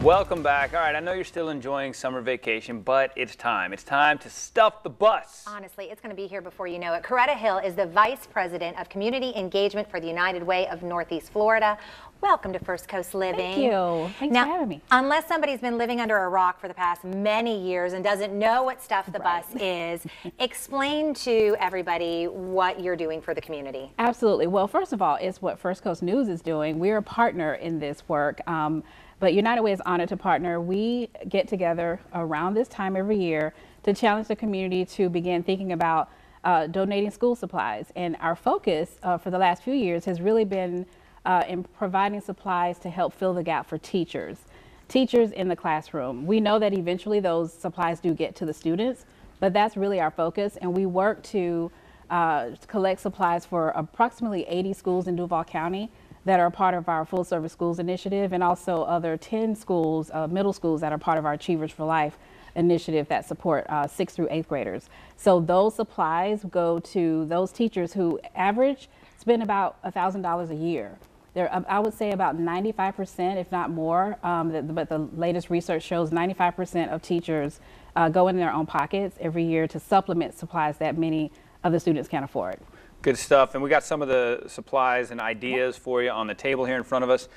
Welcome back. All right, I know you're still enjoying summer vacation, but it's time. It's time to stuff the bus. Honestly, it's going to be here before you know it. Coretta Hill is the Vice President of Community Engagement for the United Way of Northeast Florida. Welcome to First Coast Living. Thank you. Thanks for having me. Unless somebody's been living under a rock for the past many years and doesn't know what Stuff the Bus is, explain to everybody what you're doing for the community. Absolutely. Well, first of all, it's what First Coast News is doing. We're a partner in this work. But United Way is honored to partner. We get together around this time every year to challenge the community to begin thinking about donating school supplies. And our focus for the last few years has really been in providing supplies to help fill the gap for teachers in the classroom. We know that eventually those supplies do get to the students, but that's really our focus. And we work to collect supplies for approximately 80 schools in Duval County that are part of our Full Service Schools initiative, and also other 10 schools, middle schools, that are part of our Achievers for Life initiative that support 6th through 8th graders. So those supplies go to those teachers who average spend about $1,000 a year. I would say about 95%, if not more, but the latest research shows 95% of teachers go in their own pockets every year to supplement supplies that many of the students can't afford. Good stuff. And we got some of the supplies and ideas for you on the table here in front of us.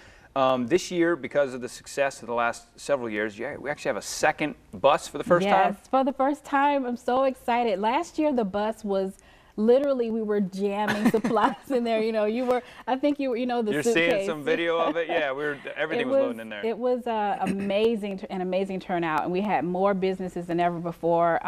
This year, because of the success of the last several years, we actually have a second bus for the first time. Yes, for the first time. I'm so excited. Last year, the bus was literally, we were jamming supplies in there. You know, I think you were, the You're suitcase. Seeing some video of it? Yeah, everything was loading in there. It was an amazing turnout, and we had more businesses than ever before.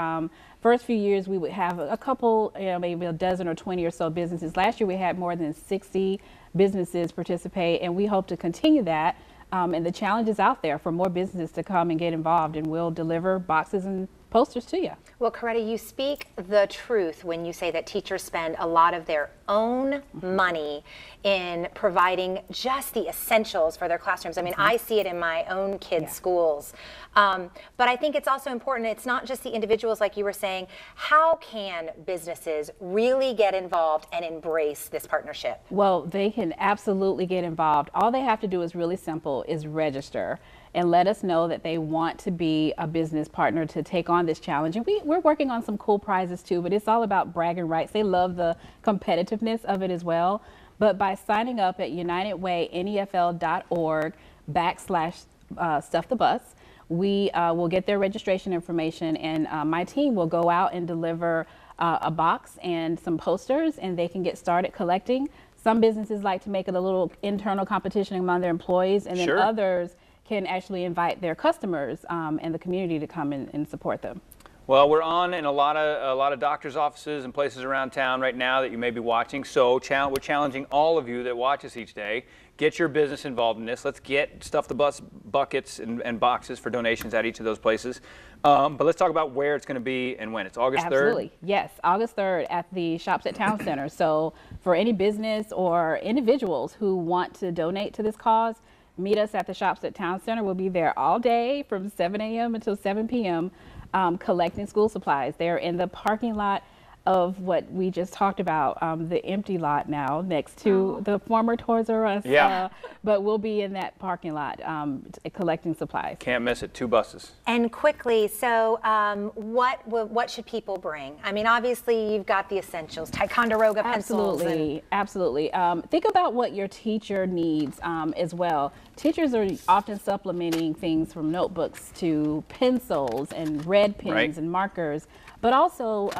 First few years, we would have a couple, maybe a dozen or 20 or so businesses. Last year, we had more than 60 businesses participate, and we hope to continue that. And the challenge is out there for more businesses to come and get involved, and we'll deliver boxes and posters to you. Well, Coretta, you speak the truth when you say that teachers spend a lot of their own money in providing just the essentials for their classrooms. I mean, I see it in my own kids' schools. But I think it's also important, it's not just the individuals like you were saying. How can businesses really get involved and embrace this partnership? Well, they can absolutely get involved. All they have to do is really simple, is register and let us know that they want to be a business partner to take on this challenge. And we're working on some cool prizes too, but it's all about bragging rights. They love the competitiveness of it as well. But by signing up at unitedwaynefl.org/stuffthebus, we will get their registration information, and my team will go out and deliver a box and some posters, and they can get started collecting. Some businesses like to make it a little internal competition among their employees, and then others can actually invite their customers and the community to come and support them. Well, we're on in a lot of doctors' offices and places around town right now that you may be watching. So we're challenging all of you that watch us each day. Get your business involved in this. Let's get Stuff the Bus buckets and boxes for donations at each of those places. But let's talk about where it's going to be and when. It's August 3rd? Absolutely. Yes, August 3rd at the Shops at Town Center. So for any business or individuals who want to donate to this cause, meet us at the Shops at Town Center. We'll be there all day from 7 a.m. until 7 p.m. Collecting school supplies. They're in the parking lot of what we just talked about, the empty lot now next to the former Toys R Us. But we'll be in that parking lot collecting supplies. Can't miss it. 2 buses. And quickly, so what should people bring? I mean, obviously you've got the essentials, Ticonderoga pencils. Absolutely. Think about what your teacher needs as well. Teachers are often supplementing things from notebooks to pencils and red pens and markers. But also,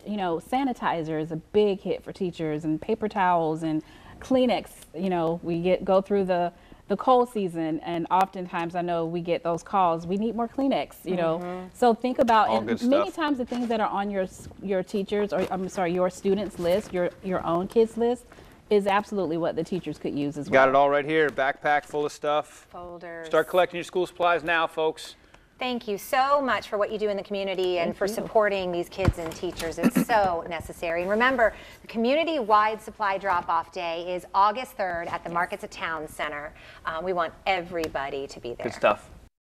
sanitizer is a big hit for teachers, and paper towels and Kleenex. We go through the cold season, and oftentimes I know we get those calls. We need more Kleenex. So think about, and many times the things that are on your teachers, or your students' list, your own kids' list, is absolutely what the teachers could use as well. Got it all right here. Backpack full of stuff. Folders. Start collecting your school supplies now, folks. Thank you so much for what you do in the community and for supporting these kids and teachers. It's so necessary. And remember, the community-wide supply drop-off day is August 3rd at the Markets of Town Center. We want everybody to be there. Good stuff.